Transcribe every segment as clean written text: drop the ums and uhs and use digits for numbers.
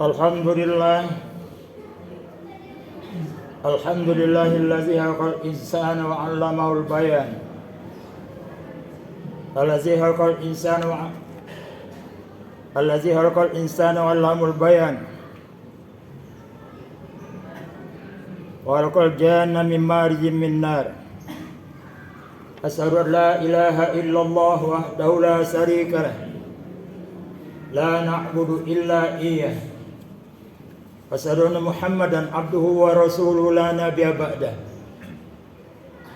Alhamdulillah, alhamdulillahillazi khalaqal insana wa 'allamahul bayan. Allazi khalaqal insana wa 'allamahul bayan. Wa khalaqal janna min marijin min nar. Asyhadu an la ilaha illallah wahdahu la syarika lah. La na'budu illa iyyah. Asyhadu anna Muhammadan abduhu wa rasuluhu la nabiyya ba'dah.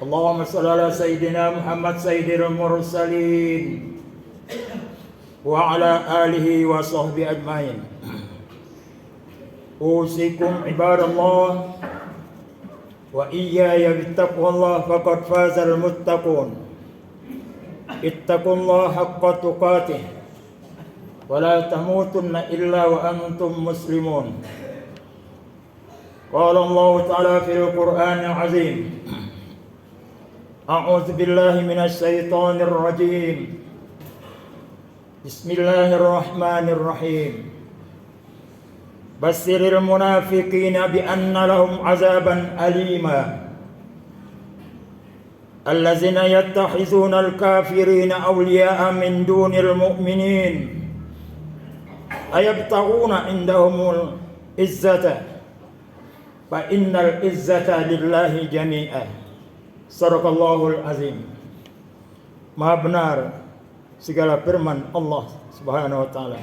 Allahumma shalli ala sayyidina Muhammad sayyidil mursalin wa ala alihi wa sahbihi ajmain. Usikum ibadallah wa iyaya bittaqwallah faqad fazal muttaqun. Ittaqullaha haqqa tuqatih wa la tamutunna illa wa antum muslimun. Qala Allah Ta'ala fil Qur'anil Azim. A'udzu billahi minasy syaithanir rajim. Bismillahirrahmanirrahim. Basyiril munafiqina bi anna lahum azaban alima. Allazina yattakhizuna al-kafirina awliya'a min dunil mu'minin. Ayabtaghuna indahumul izzata fa innal izzata lillahi jami'a. Sadaqallahul azim. Maha benar segala firman Allah Subhanahu wa taala.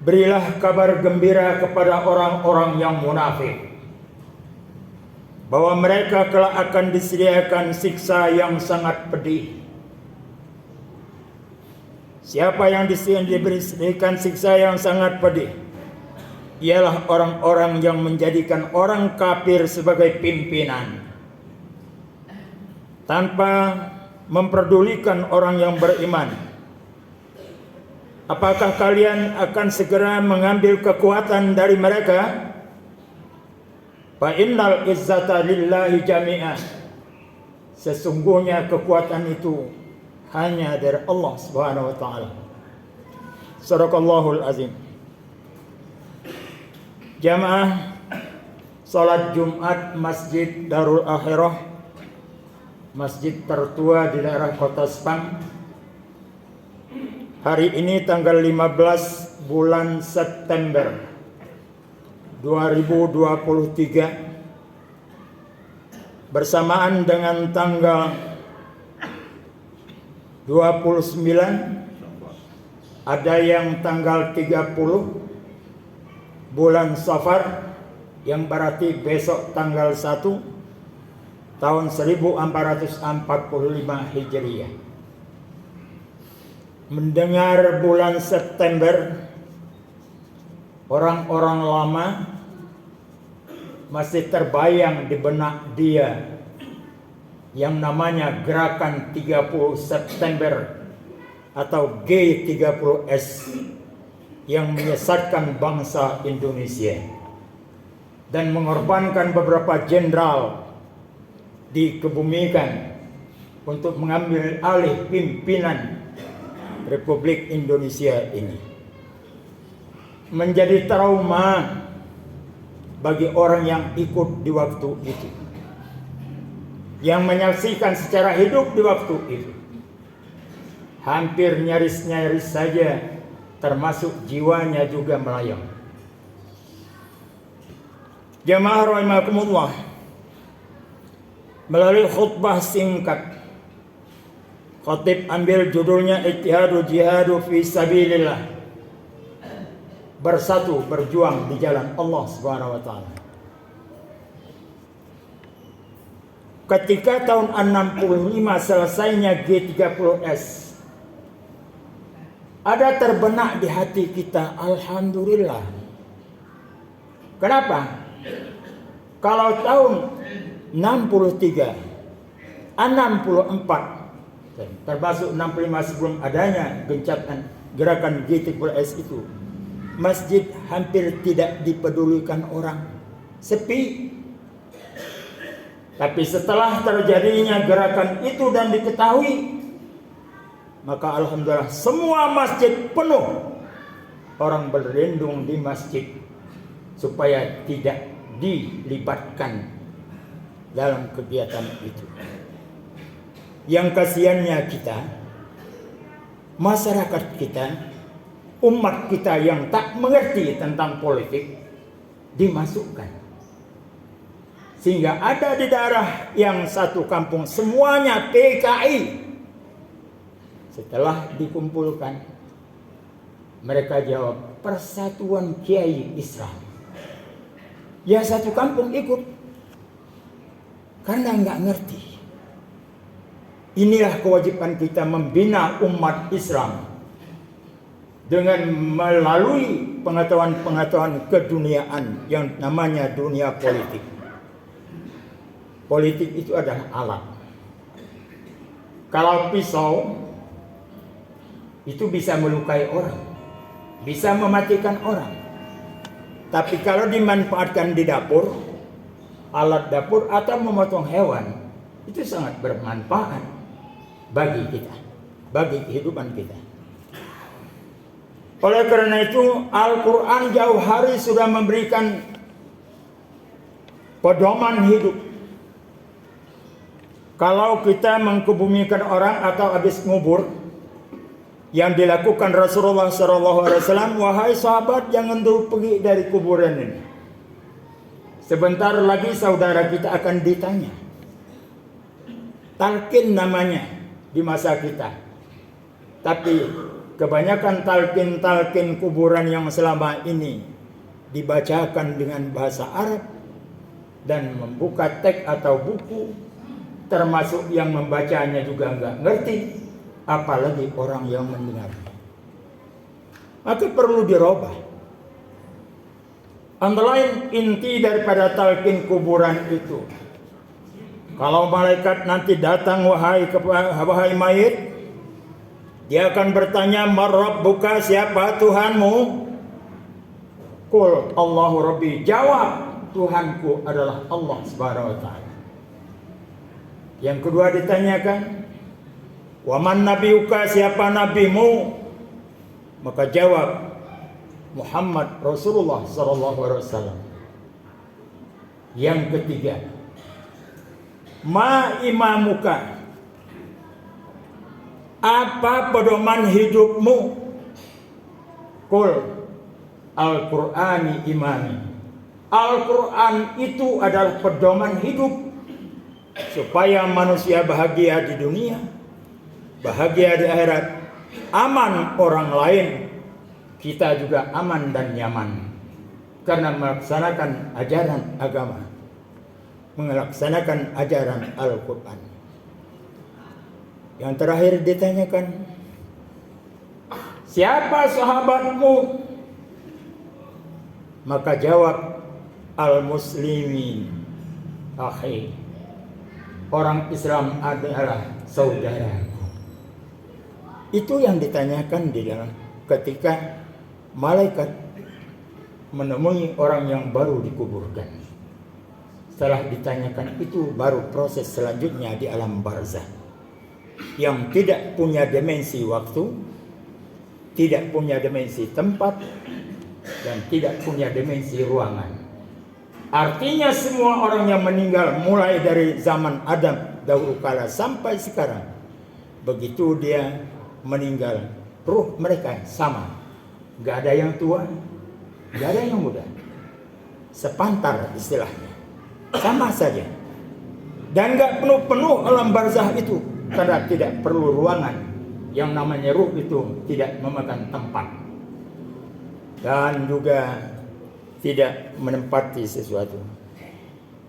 Berilah kabar gembira kepada orang-orang yang munafik bahwa mereka kelak akan disediakan siksa yang sangat pedih. Siapa yang diberikan siksa yang sangat pedih? Ialah orang-orang yang menjadikan orang kafir sebagai pimpinan tanpa memperdulikan orang yang beriman. Apakah kalian akan segera mengambil kekuatan dari mereka? Fa innal izzata lillahi jami'ah. Sesungguhnya kekuatan itu hanya dari Allah Subhanahu wa taala. Shadaqallahul azim. Jamaah salat Jumat Masjid Darul Akhirah, masjid tertua di daerah Kota Sepang. Hari ini tanggal 15 bulan September 2023 bersamaan dengan tanggal 29, ada yang tanggal 30 bulan Safar, yang berarti besok tanggal 1 tahun 1445 Hijriah. Mendengar bulan September, orang-orang lama masih terbayang di benak dia yang namanya Gerakan 30 September atau G30S yang menyesatkan bangsa Indonesia dan mengorbankan beberapa jenderal dikebumikan untuk mengambil alih pimpinan Republik Indonesia ini. Menjadi trauma bagi orang yang ikut di waktu itu, yang menyaksikan secara hidup di waktu itu. Hampir nyaris-nyaris saja, termasuk jiwanya juga melayang. Jamaah rahimakumullah, melalui khutbah singkat, khatib ambil judulnya Ijtihadu Jihadu fi Sabilillah. Bersatu berjuang di jalan Allah Subhanahu wa taala. Ketika tahun 65 selesainya G30S, ada terbenak di hati kita, alhamdulillah. Kenapa? Kalau tahun 63, 64, termasuk 65 sebelum adanya gencatan gerakan G30S itu, masjid hampir tidak dipedulikan orang, sepi. Tapi setelah terjadinya gerakan itu dan diketahui, maka alhamdulillah semua masjid penuh orang berlindung di masjid supaya tidak dilibatkan dalam kegiatan itu. Yang kasihannya kita, masyarakat kita, umat kita yang tak mengerti tentang politik dimasukkan. Sehingga ada di daerah yang satu kampung semuanya PKI. Setelah dikumpulkan, mereka jawab Persatuan Kiai Islam. Ya satu kampung ikut karena nggak ngerti. Inilah kewajiban kita membina umat Islam dengan melalui pengetahuan-pengetahuan keduniaan yang namanya dunia politik. Politik itu adalah alat. Kalau pisau itu bisa melukai orang, bisa mematikan orang. Tapi kalau dimanfaatkan di dapur, alat dapur atau memotong hewan, itu sangat bermanfaat bagi kita, bagi kehidupan kita. Oleh karena itu, Al-Quran jauh hari sudah memberikan pedoman hidup. Kalau kita mengkebumikan orang atau habis ngubur, yang dilakukan Rasulullah SAW, wahai sahabat, jangan dulu pergi dari kuburan ini. Sebentar lagi saudara kita akan ditanya. Talqin namanya di masa kita. Tapi kebanyakan talqin kuburan yang selama ini dibacakan dengan bahasa Arab dan membuka teks atau buku, termasuk yang membacanya juga nggak ngerti, apalagi orang yang mendengar. Maka perlu dirubah. Antara lain inti daripada talqin kuburan itu, kalau malaikat nanti datang wahai mayit, dia akan bertanya, "Man rabbuka?" Siapa Tuhanmu? Qul Allahu Rabbi. Jawab, Tuhanku adalah Allah Subhanahu wa taala. Yang kedua ditanyakan, "Wa man nabiyuka?" Siapa nabimu? Maka jawab, Muhammad Rasulullah sallallahu alaihi wasallam. Yang ketiga, "Ma imamuka?" Apa pedoman hidupmu? Qul Al-Qur'ani imami. Al-Quran itu adalah pedoman hidup supaya manusia bahagia di dunia, bahagia di akhirat, aman orang lain, kita juga aman dan nyaman karena melaksanakan ajaran agama, melaksanakan ajaran Al-Quran. Yang terakhir ditanyakan, siapa sahabatmu? Maka jawab, al-muslimin akhi. Orang Islam adalah saudaraku. Itu yang ditanyakan di dalam ketika malaikat menemui orang yang baru dikuburkan. Setelah ditanyakan itu, baru proses selanjutnya di alam barzah, yang tidak punya dimensi waktu, tidak punya dimensi tempat, dan tidak punya dimensi ruangan. Artinya semua orang yang meninggal mulai dari zaman Adam dahulu kala sampai sekarang, begitu dia meninggal, ruh mereka sama. Gak ada yang tua, gak ada yang muda, sepantar istilahnya, sama saja. Dan gak penuh-penuh alam barzah itu, karena tidak perlu ruangan. Yang namanya ruh itu tidak memakan tempat dan juga tidak menempati sesuatu.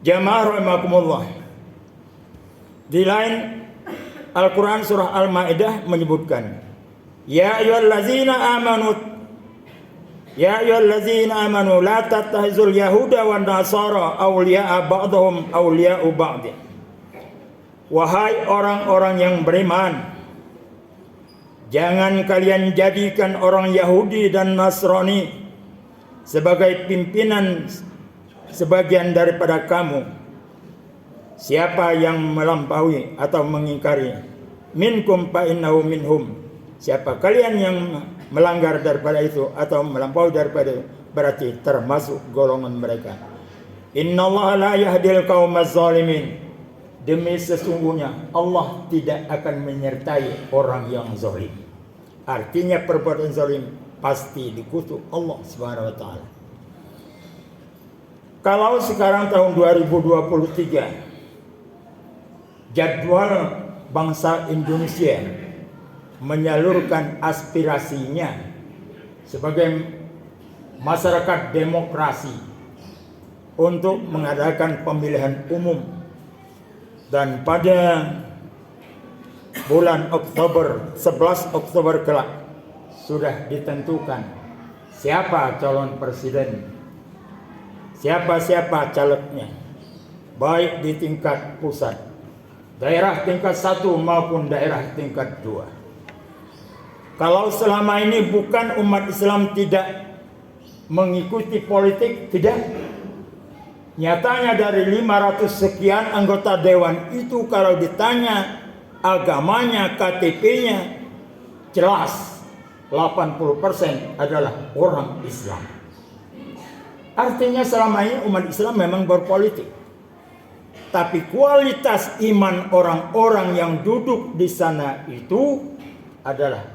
Jamaah rahimakumullah. Di lain Al-Quran surah Al-Ma'idah menyebutkan, Ya ayyuhallazina amanu la tattakhizul yahuda wan nasara awliya'a ba'dhum awliya'u ba'd. Wahai orang-orang yang beriman, jangan kalian jadikan orang Yahudi dan Nasrani sebagai pimpinan sebagian daripada kamu. Siapa yang melampaui atau mengingkari minkum fa innahu minhum, Siapa kalian yang melanggar daripada itu atau melampaui daripada itu, berarti termasuk golongan mereka. Innallaha la yahdil qaumaz zalimin. Demi sesungguhnya Allah tidak akan menyertai orang yang zalim. Artinya perbuatan zalim pasti dikutuk Allah Subhanahu wa taala. Kalau sekarang tahun 2023 jadwal bangsa Indonesia menyalurkan aspirasinya sebagai masyarakat demokrasi untuk mengadakan pemilihan umum, dan pada bulan Oktober, 11 Oktober kelak sudah ditentukan siapa calon presiden, siapa calegnya, baik di tingkat pusat, daerah tingkat 1 maupun daerah tingkat 2. Kalau selama ini bukan umat Islam tidak mengikuti politik, tidak. Nyatanya dari 500 sekian anggota dewan itu kalau ditanya agamanya, KTP-nya, jelas 80% adalah orang Islam. Artinya selama ini umat Islam memang berpolitik. Tapi kualitas iman orang-orang yang duduk di sana itu adalah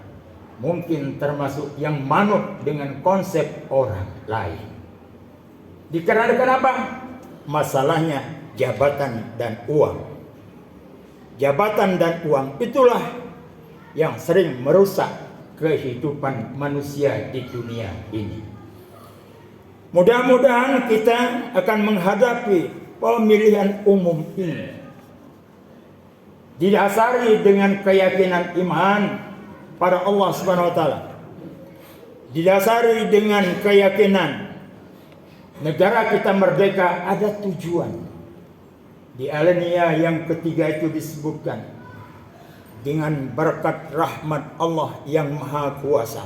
mungkin termasuk yang manut dengan konsep orang lain. Dikarenakan apa? Masalahnya jabatan dan uang. Jabatan dan uang itulah yang sering merusak kehidupan manusia di dunia ini. Mudah-mudahan kita akan menghadapi pemilihan umum ini didasari dengan keyakinan iman pada Allah Subhanahu wa taala. Didasari dengan keyakinan negara kita merdeka ada tujuan. Di alinea yang ketiga itu disebutkan dengan berkat rahmat Allah yang maha kuasa.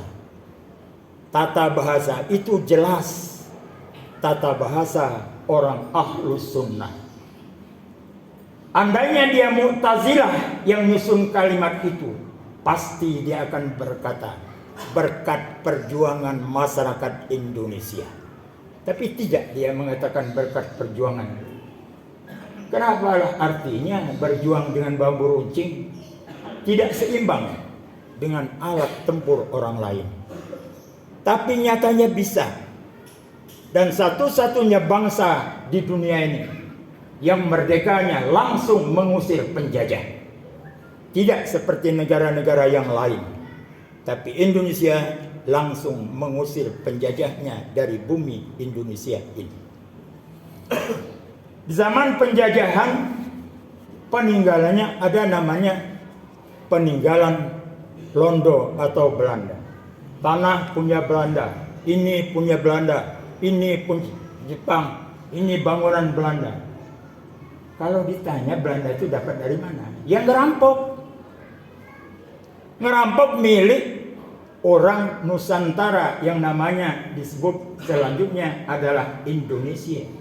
Tata bahasa itu jelas. Tata bahasa orang ahlus sunnah. Andainya dia Mu'tazilah yang nyusun kalimat itu, pasti dia akan berkata berkat perjuangan masyarakat Indonesia. Tapi tidak dia mengatakan berkat perjuangan. Kenapa? Artinya berjuang dengan bambu runcing tidak seimbang dengan alat tempur orang lain. Tapi nyatanya bisa. Dan satu-satunya bangsa di dunia ini yang merdekanya langsung mengusir penjajah. Tidak seperti negara-negara yang lain. Tapi Indonesia langsung mengusir penjajahnya dari bumi Indonesia ini. Di zaman penjajahan, peninggalannya ada namanya peninggalan Londo atau Belanda. Tanah punya Belanda, ini punya Belanda, ini pun Jepang, ini bangunan Belanda. Kalau ditanya Belanda itu dapat dari mana? Yang ngerampok. Ngerampok milik orang Nusantara yang namanya disebut selanjutnya adalah Indonesia.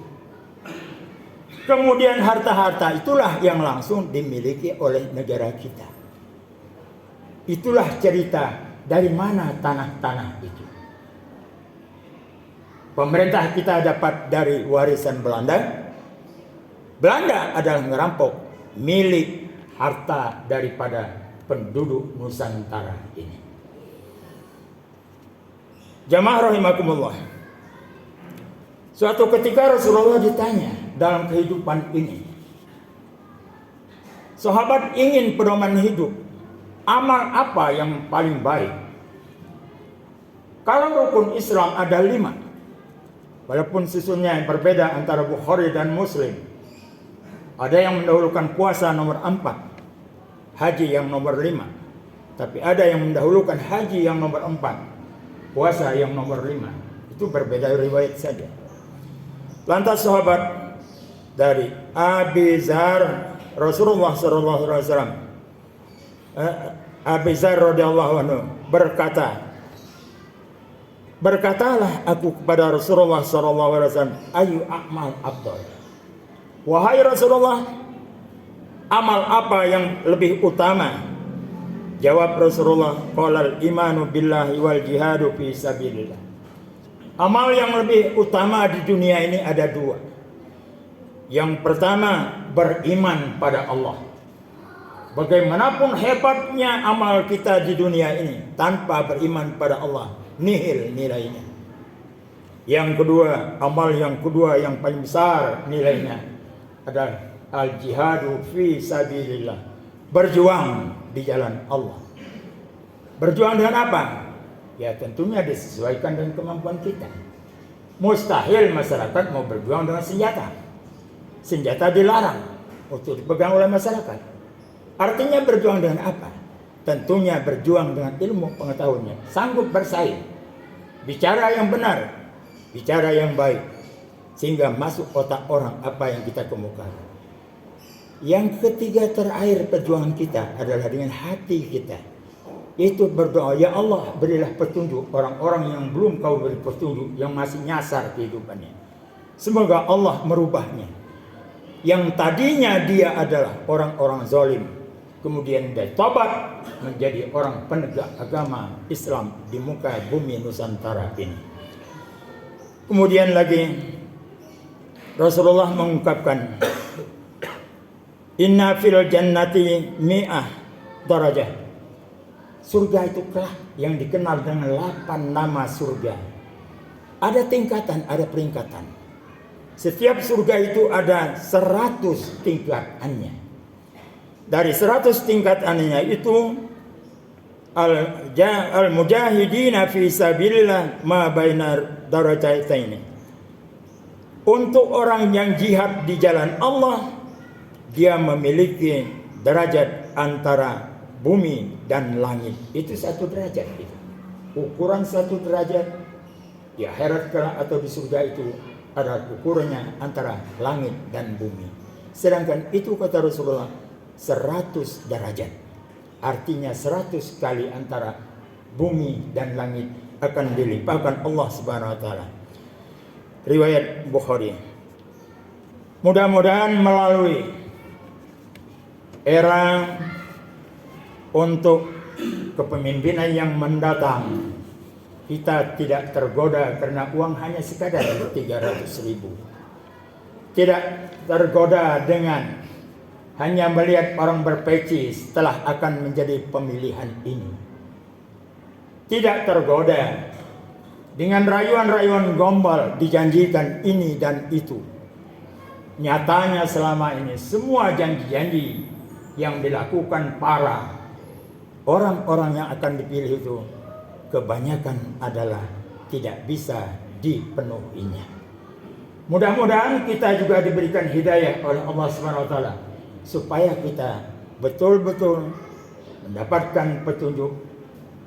Kemudian harta-harta itulah yang langsung dimiliki oleh negara kita. Itulah cerita dari mana tanah-tanah itu. Pemerintah kita dapat dari warisan Belanda. Belanda adalah ngerampok milik harta daripada penduduk Nusantara ini. Jamaah rahimakumullah. Suatu ketika Rasulullah ditanya dalam kehidupan ini. Sahabat ingin pedoman hidup. Amal apa yang paling baik? Kalau rukun Islam ada 5. Walaupun susunnya yang berbeda antara Bukhari dan Muslim. Ada yang mendahulukan puasa nomor 4. Haji yang nomor 5. Tapi ada yang mendahulukan haji yang nomor 4. Puasa yang nomor 5. Itu berbeda riwayat saja. Lantas sahabat dari Abi Zar Rasulullah SAW, Abi Zar radhiyallahu anhu berkatalah aku kepada Rasulullah SAW, ayu amal afdal. Wahai Rasulullah, amal apa yang lebih utama? Jawab Rasulullah, qalal imanu billahi wal jihadu fi sabilillah. Amal yang lebih utama di dunia ini ada dua. Yang pertama, beriman pada Allah. Bagaimanapun hebatnya amal kita di dunia ini, tanpa beriman pada Allah, nihil nilainya. Yang kedua, amal yang kedua yang paling besar nilainya adalah al-jihadu fi sabilillah. Berjuang di jalan Allah. Berjuang dengan apa? Ya tentunya disesuaikan dengan kemampuan kita. Mustahil masyarakat mau berjuang dengan senjata. Senjata dilarang untuk dipegang oleh masyarakat. Artinya berjuang dengan apa? Tentunya berjuang dengan ilmu pengetahuannya. Sanggup bersaing. Bicara yang benar. Bicara yang baik. Sehingga masuk otak orang apa yang kita kemukakan. Yang ketiga terakhir perjuangan kita adalah dengan hati kita. Yaitu berdoa, ya Allah berilah petunjuk orang-orang yang belum kau beri petunjuk, yang masih nyasar kehidupannya. Semoga Allah merubahnya. Yang tadinya dia adalah orang-orang zalim, kemudian dia tobat menjadi orang penegak agama Islam di muka bumi Nusantara ini. Kemudian lagi Rasulullah mengungkapkan, inna fil jannati mi'ah darajah. Surga itu kelak yang dikenal dengan 8 nama surga. Ada tingkatan, ada peringkatan. Setiap surga itu ada 100 tingkatannya. Dari 100 tingkatannya itu al-mujahidina fi sabilillah ma bainar darajataini. Untuk orang yang jihad di jalan Allah, dia memiliki derajat antara bumi dan langit. Itu 1 derajat itu. Ukuran 1 derajat di akhirat kelak atau di surga itu ada ukurannya antara langit dan bumi. Sedangkan itu kata Rasulullah 100 derajat. Artinya 100 kali antara bumi dan langit akan dilimpahkan Allah Subhanahu wa taala. Riwayat Bukhari. Mudah-mudahan melalui era untuk kepemimpinan yang mendatang, kita tidak tergoda karena uang hanya sekadar 300.000. Tidak tergoda dengan hanya melihat orang berpeci setelah akan menjadi pemilihan ini. Tidak tergoda dengan rayuan-rayuan gombal dijanjikan ini dan itu. Nyatanya selama ini semua janji-janji yang dilakukan para orang-orang yang akan dipilih itu kebanyakan adalah tidak bisa dipenuhinya. Mudah-mudahan kita juga diberikan hidayah oleh Allah Subhanahu wa taala supaya kita betul-betul mendapatkan petunjuk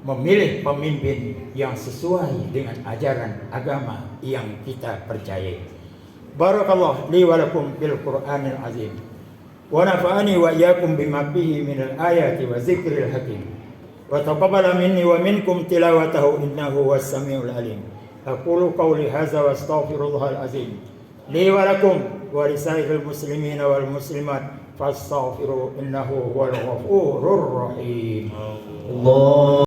memilih pemimpin yang sesuai dengan ajaran agama yang kita percayai. Barakallahu li wa lakum bil Qur'anil azim. Wa nafa'ani wa iyyakum bima fihi minal ayati wa dzikril hakim. Wa taqabbala minni wa minkum tilawatahu innahu was samiul alim. Aqulu qawli hadza wa astaghfirullahal azim li wa lakum wa lisairil muslimina wal muslimat fastaghfiru innahu huwal ghafurur rahim. Allah